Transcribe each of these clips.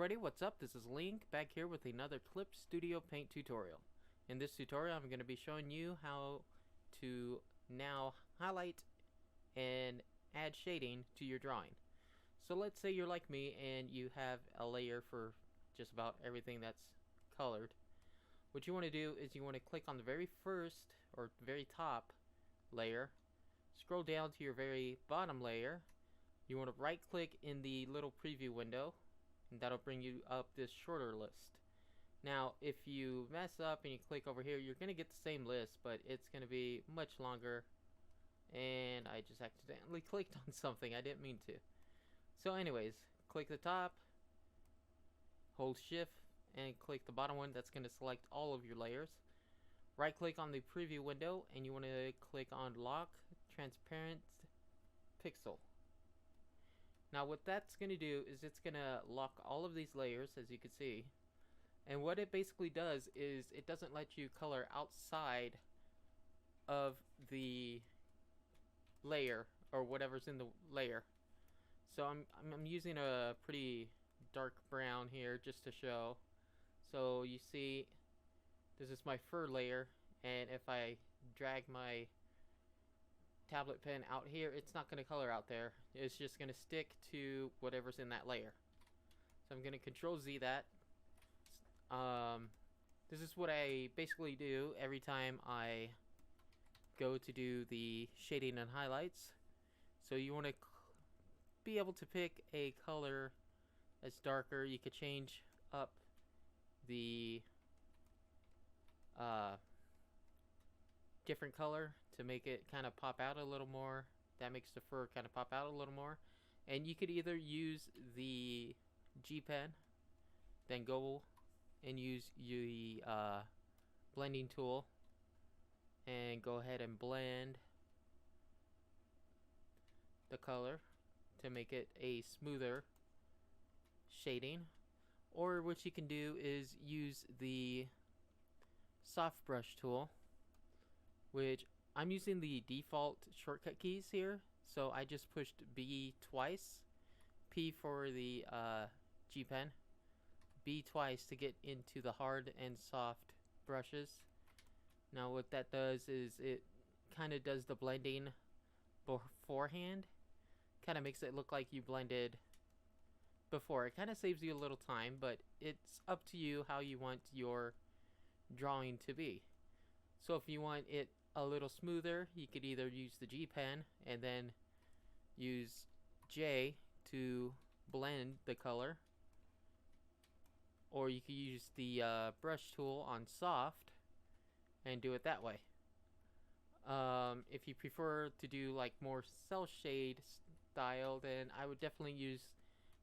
everybody, what's up? This is Link back here with another Clip Studio Paint tutorial. In this tutorial I'm going to be showing you how to now highlight and add shading to your drawing. So let's say you're like me and you have a layer for just about everything that's colored. What you want to do is you want to click on the very first or very top layer, scroll down to your very bottom layer. You want to right click in the little preview window, and that'll bring you up this shorter list. Now if you mess up and you click over here, you're gonna get the same list, but it's gonna be much longer, and I just accidentally clicked on something I didn't mean to. So anyways, click the top, hold shift and click the bottom one. That's gonna select all of your layers. Right click on the preview window and you want to click on lock transparent pixel. Now what that's going to do is it's going to lock all of these layers, as you can see, and what it basically does is it doesn't let you color outside of the layer or whatever's in the layer. So I'm using a pretty dark brown here just to show. So you see this is my fur layer, and if I drag my tablet pen out here, it's not going to color out there. It's just going to stick to whatever's in that layer. So I'm going to Control Z that. This is what I basically do every time I go to do the shading and highlights. So you want to be able to pick a color that's darker. You could change up the different color to make it kind of pop out a little more. That makes the fur kind of pop out a little more. And you could either use the G pen, then go and use the blending tool and go ahead and blend the color to make it a smoother shading. Or what you can do is use the soft brush tool, which I'm using the default shortcut keys here. So I just pushed B twice, P for the G pen, B twice to get into the hard and soft brushes. Now what that does is it kind of does the blending beforehand, kind of makes it look like you blended before. It kind of saves you a little time, but it's up to you how you want your drawing to be. So if you want it a little smoother, you could either use the G pen and then use J to blend the color, or you could use the brush tool on soft and do it that way. If you prefer to do like more cell shade style, then I would definitely use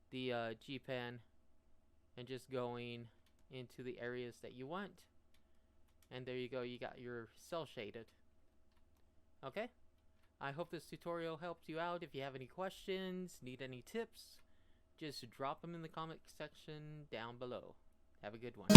the G pen and just going into the areas that you want, and there you go, you got your cell shaded. Okay, I hope this tutorial helped you out. If you have any questions, need any tips, just drop them in the comment section down below. Have a good one.